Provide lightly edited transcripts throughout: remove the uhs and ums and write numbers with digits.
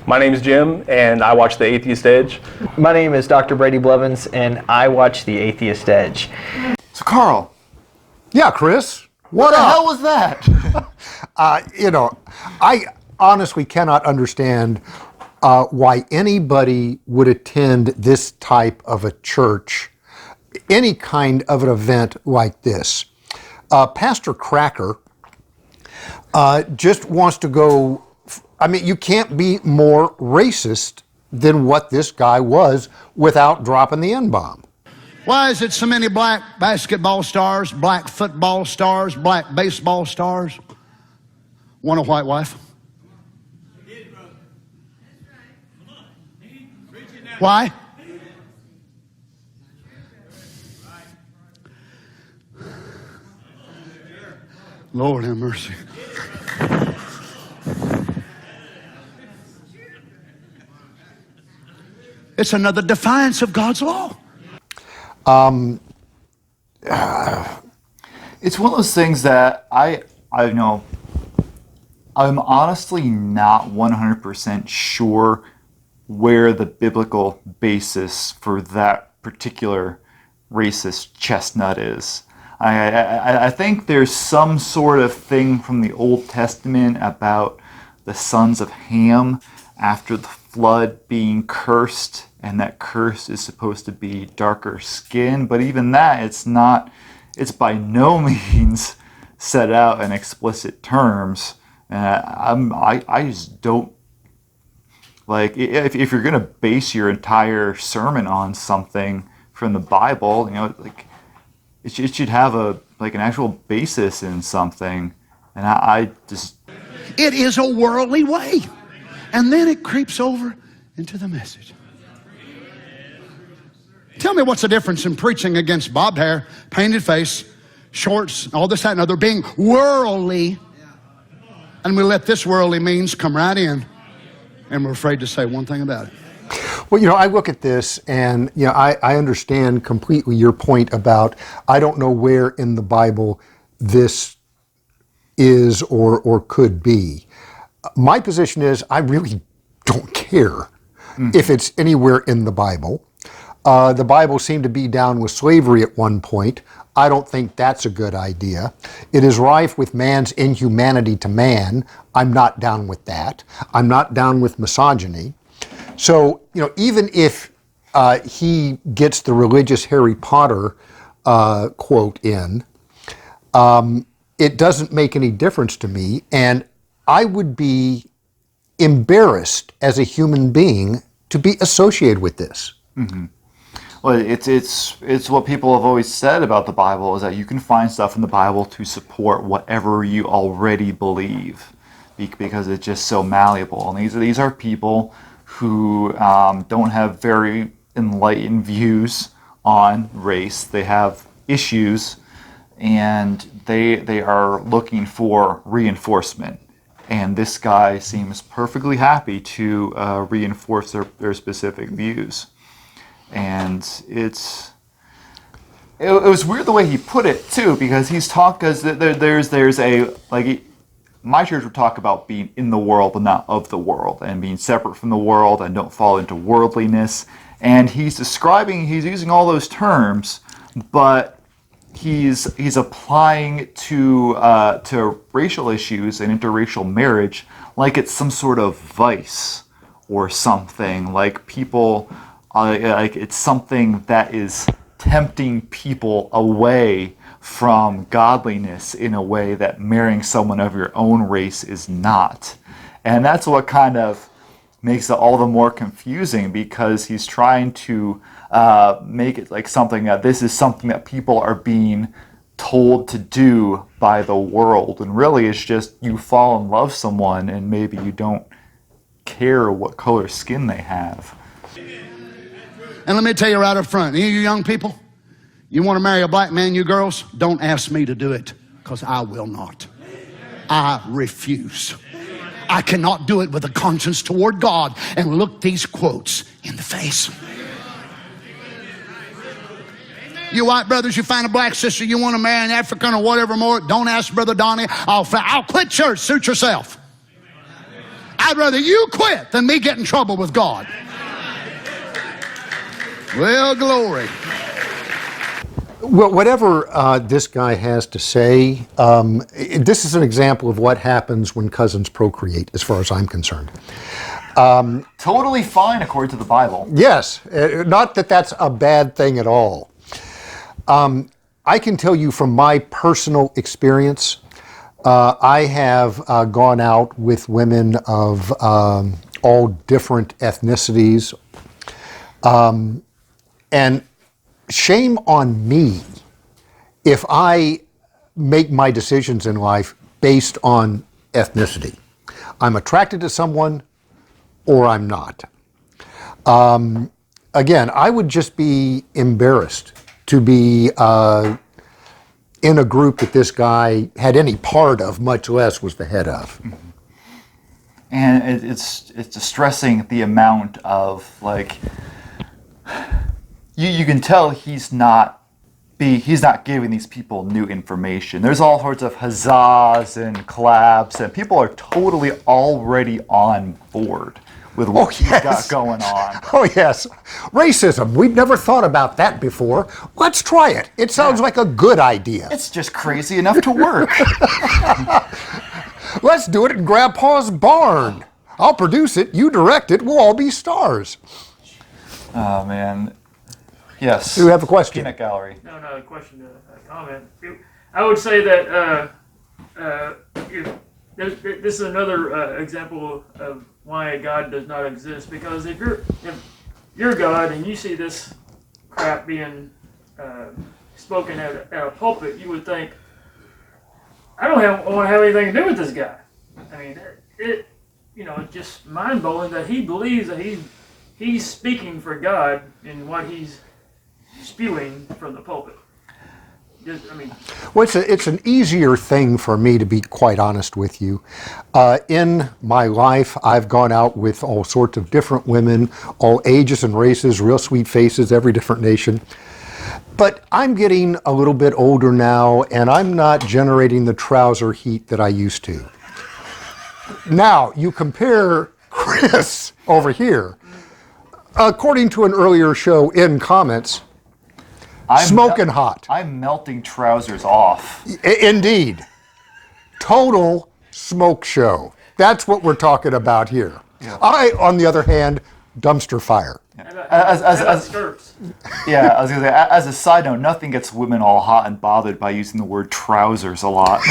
My name is Jim, and I watch The Atheist Edge. My name is Dr. Brady Blevins, and I watch The Atheist Edge. So Carl. Yeah, Chris. What the hell was that? I honestly cannot understand why anybody would attend this type of a church, any kind of an event like this. Pastor Cracker just wants to go. I mean, you can't be more racist than what this guy was without dropping the N-bomb. Why is it so many black basketball stars, black football stars, black baseball stars want a white wife? Why? Lord have mercy. It's another defiance of God's law. It's one of those things that I know. I'm honestly not 100% sure where the biblical basis for that particular racist chestnut is. I think there's some sort of thing from the Old Testament about the sons of Ham after the flood being cursed, and that curse is supposed to be darker skin, but even that, it's by no means set out in explicit terms. I just don't, like, if you're going to base your entire sermon on something from the Bible, like, it should have an actual basis in something, and I just... It is a worldly way, and then it creeps over into the message. Tell me what's the difference in preaching against bobbed hair, painted face, shorts, all this, that, and other, being worldly, and we let this worldly means come right in, and we're afraid to say one thing about it. Well, I look at this and, I understand completely your point about, I don't know where in the Bible this is or could be. My position is I really don't care if it's anywhere in the Bible. The Bible seemed to be down with slavery at one point. I don't think that's a good idea. It is rife with man's inhumanity to man. I'm not down with that. I'm not down with misogyny. So, even if he gets the religious Harry Potter quote in, it doesn't make any difference to me. And I would be embarrassed as a human being to be associated with this. Mm-hmm. Well, it's what people have always said about the Bible, is that you can find stuff in the Bible to support whatever you already believe, because it's just so malleable. And these are people who don't have very enlightened views on race. They have issues, and they are looking for reinforcement. And this guy seems perfectly happy to reinforce their specific views. And it was weird the way he put it too, because there's a, like, my church would talk about being in the world but not of the world, and being separate from the world and don't fall into worldliness. And he's using all those terms, but he's applying to racial issues and interracial marriage like it's some sort of vice or something, like people. Like it's something that is tempting people away from godliness in a way that marrying someone of your own race is not. And that's what kind of makes it all the more confusing, because he's trying to make it like something that this is something that people are being told to do by the world. And really it's just you fall in love with someone and maybe you don't care what color skin they have. And let me tell you right up front, any of you young people, you want to marry a black man, you girls, don't ask me to do it, because I will not. I refuse. I cannot do it with a conscience toward God and look these quotes in the face. You white brothers, you find a black sister, you want to marry an African or whatever more, don't ask Brother Donnie. I'll quit church, suit yourself. I'd rather you quit than me get in trouble with God. Well, glory. Well, whatever this guy has to say, this is an example of what happens when cousins procreate, as far as I'm concerned. Totally fine according to the Bible. Yes, not that that's a bad thing at all. I can tell you from my personal experience, I have gone out with women of all different ethnicities, and shame on me if I make my decisions in life based on ethnicity. I'm attracted to someone or I'm not. Again, I would just be embarrassed to be in a group that this guy had any part of, much less was the head of. And it's distressing the amount of, like, you can tell he's not giving these people new information. There's all sorts of huzzas and claps, and people are totally already on board with what he's got going on. Oh, yes. Racism. We've never thought about that before. Let's try it. It sounds like a good idea. It's just crazy enough to work. Let's do it in Grandpa's barn. I'll produce it, you direct it, we'll all be stars. Oh, man. Yes. Do you have a question? Peanut Gallery. No, a question, a comment. I would say that this is another example of why God does not exist. Because if you're God and you see this crap being spoken at a pulpit, you would think, I don't want to have anything to do with this guy. I mean, it's just mind blowing that he believes that he's speaking for God in what he's spewing from the pulpit. Well, it's an easier thing for me, to be quite honest with you. In my life, I've gone out with all sorts of different women, all ages and races, real sweet faces, every different nation. But I'm getting a little bit older now, and I'm not generating the trouser heat that I used to. Now, you compare Chris over here, according to an earlier show in comments, smoking hot. I'm melting trousers off. Indeed. Total smoke show. That's what we're talking about here. Yeah. I, on the other hand, dumpster fire. As skirts. Yeah, I was going to say, as a side note, nothing gets women all hot and bothered by using the word trousers a lot.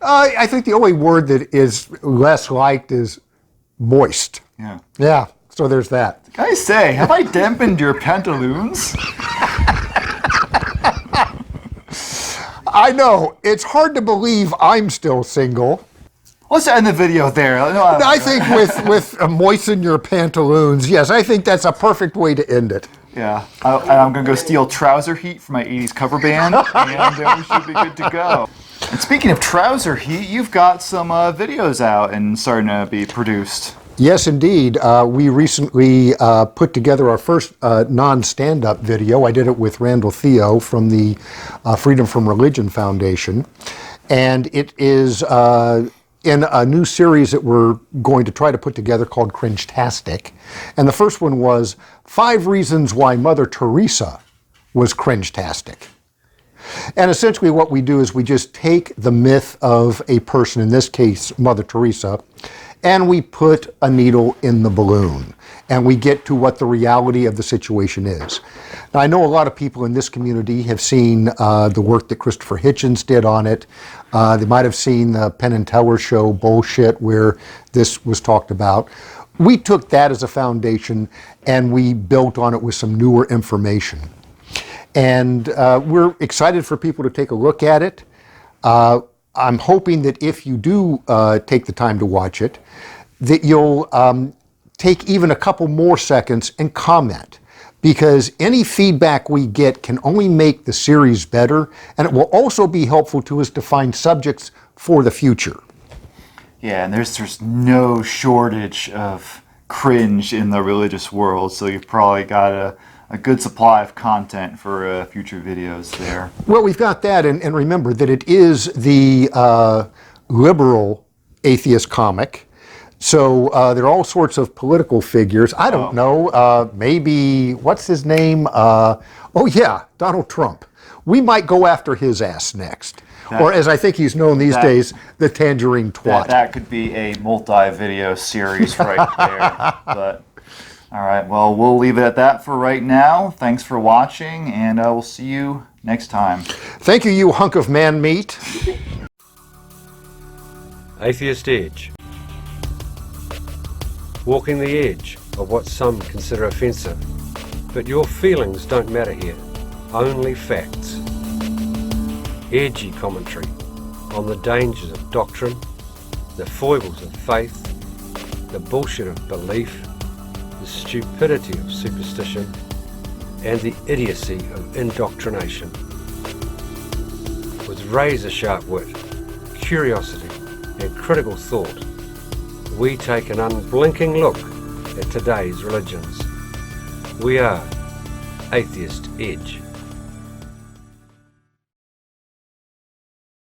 I think the only word that is less liked is moist. Yeah. Yeah, so there's that. Can I say, have I dampened your pantaloons? I know, it's hard to believe I'm still single. Let's end the video there. I think with moisten your pantaloons, yes, I think that's a perfect way to end it. Yeah, I'm going to go steal trouser heat from my 80s cover band, and then we should be good to go. And speaking of trouser heat, you've got some videos out and starting to be produced. Yes, indeed. We recently put together our first non-stand-up video. I did it with Randall Theo from the Freedom from Religion Foundation. And it is in a new series that we're going to try to put together called Cringe-tastic. And the first one was 5 Reasons Why Mother Teresa was Cringe-tastic. And essentially what we do is we just take the myth of a person, in this case Mother Teresa, and we put a needle in the balloon, and we get to what the reality of the situation is. Now, I know a lot of people in this community have seen the work that Christopher Hitchens did on it. They might have seen the Penn and Teller show Bullshit, where this was talked about. We took that as a foundation, and we built on it with some newer information. And we're excited for people to take a look at it. I'm hoping that if you do take the time to watch it, that you'll take even a couple more seconds and comment, because any feedback we get can only make the series better, and it will also be helpful to us to find subjects for the future. Yeah, and there's no shortage of cringe in the religious world, so you've probably got a good supply of content for future videos there. Well, we've got that, and remember that it is the liberal atheist comic So there are all sorts of political figures. I don't know, maybe, what's his name? Donald Trump. We might go after his ass next. Or as I think he's known these days, the tangerine twat. That could be a multi-video series right there. But all right, well, we'll leave it at that for right now. Thanks for watching, and we'll see you next time. Thank you, you hunk of man meat. Atheist Edge. Walking the edge of what some consider offensive. But your feelings don't matter here, only facts. Edgy commentary on the dangers of doctrine, the foibles of faith, the bullshit of belief, the stupidity of superstition, and the idiocy of indoctrination. With razor-sharp wit, curiosity, and critical thought, we take an unblinking look at today's religions. We are Atheist Edge.